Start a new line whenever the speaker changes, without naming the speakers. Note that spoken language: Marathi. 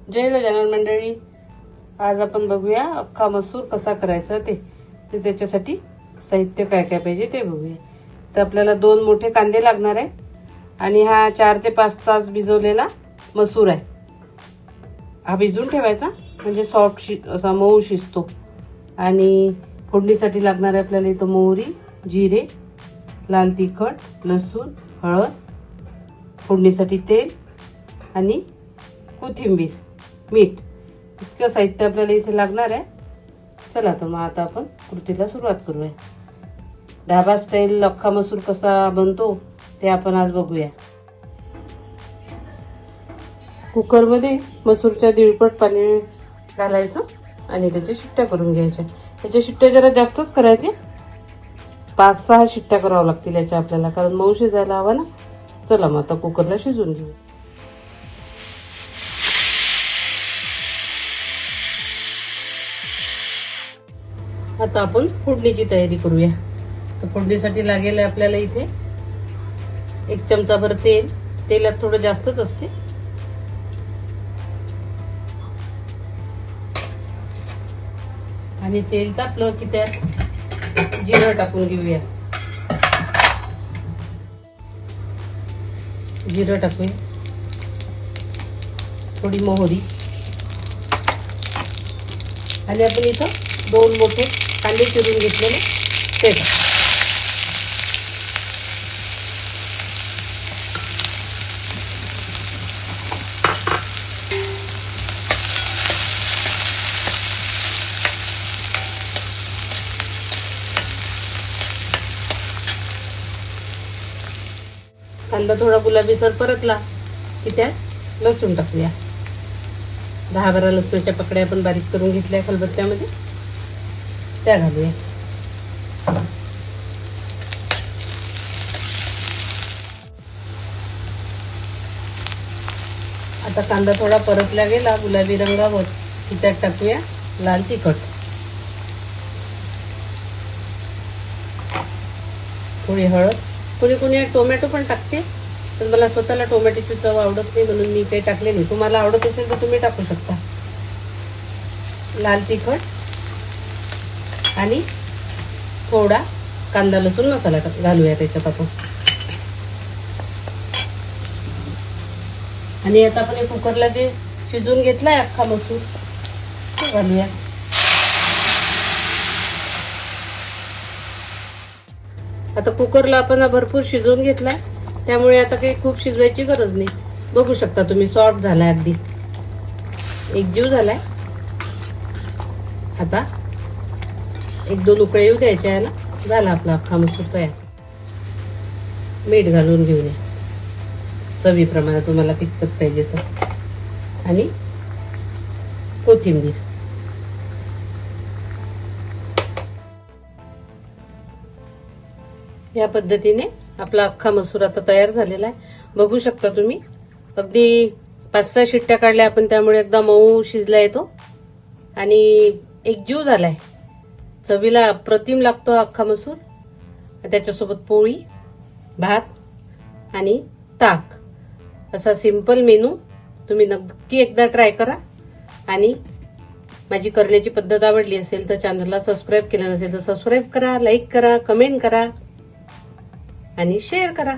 जय गजानन मंडळी, आज आपण बघूया अख्खा मसूर कसा करायचा ते त्याच्यासाठी साहित्य काय काय पाहिजे ते बघूया. तर आपल्याला 2 मोठे कांदे लागणार आहेत आणि हा 4 ते 5 तास भिजवलेला मसूर आहे. हा भिजवून ठेवायचा म्हणजे सॉफ्ट असा मऊ शिजतो. आणि फोडणीसाठी लागणार आहे आपल्याला इथं मोहरी, जिरे, लाल तिखट, लसूण, हळद, फोडणीसाठी तेल आणि कोथिंबीर, मीठ. इतकं साहित्य आपल्याला इथे लागणार आहे. चला तर मग आता आपण कृतीला सुरुवात करूया. ढाबा स्टाईल अख्खा मसूर कसा बनतो ते आपण आज बघूया. कुकरमध्ये मसूरच्या दीडपट पाणी घालायचं आणि त्याच्या शिट्ट्या करून घ्यायच्या. त्याच्या शिट्ट्या जरा जास्तच करायच्या, 5-6 शिट्ट्या कराव्या लागतील याच्या आपल्याला, कारण मऊ शिजायला हवा ना. चला मग आता कुकरला शिजवून घेऊ. आता आपण फोडणीची तयारी करूया. तर फोडणीसाठी लागेल आपल्याला इथे 1 चमचाभर तेल. तेलात थोडं जास्तच असते. आणि तेल तापलं की त्यात जिरं टाकून घेऊया. जिरं टाकूया, थोडी मोहरी आणि आपण इथं 2 मोठे कांदे चिरून घेतलेले ते टाक. कांदा थोडा गुलाबीसर परतला की त्यात लसूण टाकूया. 10-12 लसूणच्या पकड्या आपण बारीक करून घेतल्या खलबत्त्यामध्ये, त्या घालूया. आता कांदा थोडा परतला गेला गुलाबी रंगावर की त्यात टाकूया लाल तिखट, थोडी हळद. कोणी टोमॅटो पण टाकते, तर मला स्वतःला टोमॅटोची चव आवडत नाही म्हणून मी काही टाकले नाही. तुम्हाला आवडत असेल तर तुम्ही टाकू शकता. लाल तिखट आणि थोडा कांदा लसूण मसाला घालूया त्याच्यात आपण. आणि आता आपण कुकरला जे शिजवून घेतलाय अख्खा मसूर ते घालूया. आता कुकरला आपण भरपूर शिजवून घेतलाय, त्यामुळे आता काही खूप शिजवायची गरज नाही. बघू शकता तुम्ही, सॉफ्ट झालाय, अगदी एकजीव झालाय. आता 1-2 उकळे येऊ द्यायचे आहे ना, झाला आपला अख्खा मसूर तयार. मीठ घालून घेऊया चवीप्रमाणे, तुम्हाला कितपत पाहिजे तर. आणि कोथिंबीर. या पद्धतीने आपला अख्खा मसूर आता तयार झालेला आहे. बघू शकता तुम्ही, अगदी 5-6 शिट्ट्या काढल्या आपण, त्यामुळे एकदा मऊ शिजला येतो आणि एकजीव झालाय. चवीला अप्रतिम लागतो अख्खा मसूर. त्याच्यासोबत पोळी, भात आणि ताक, असा सिंपल मेनू. तुम्ही नक्की एकदा ट्राय करा. आणि माझी करण्याची पद्धत आवडली असेल तर चॅनलला सबस्क्राईब केलं नसेल तर सबस्क्राईब करा, लाईक करा, कमेंट करा आणि शेअर करा.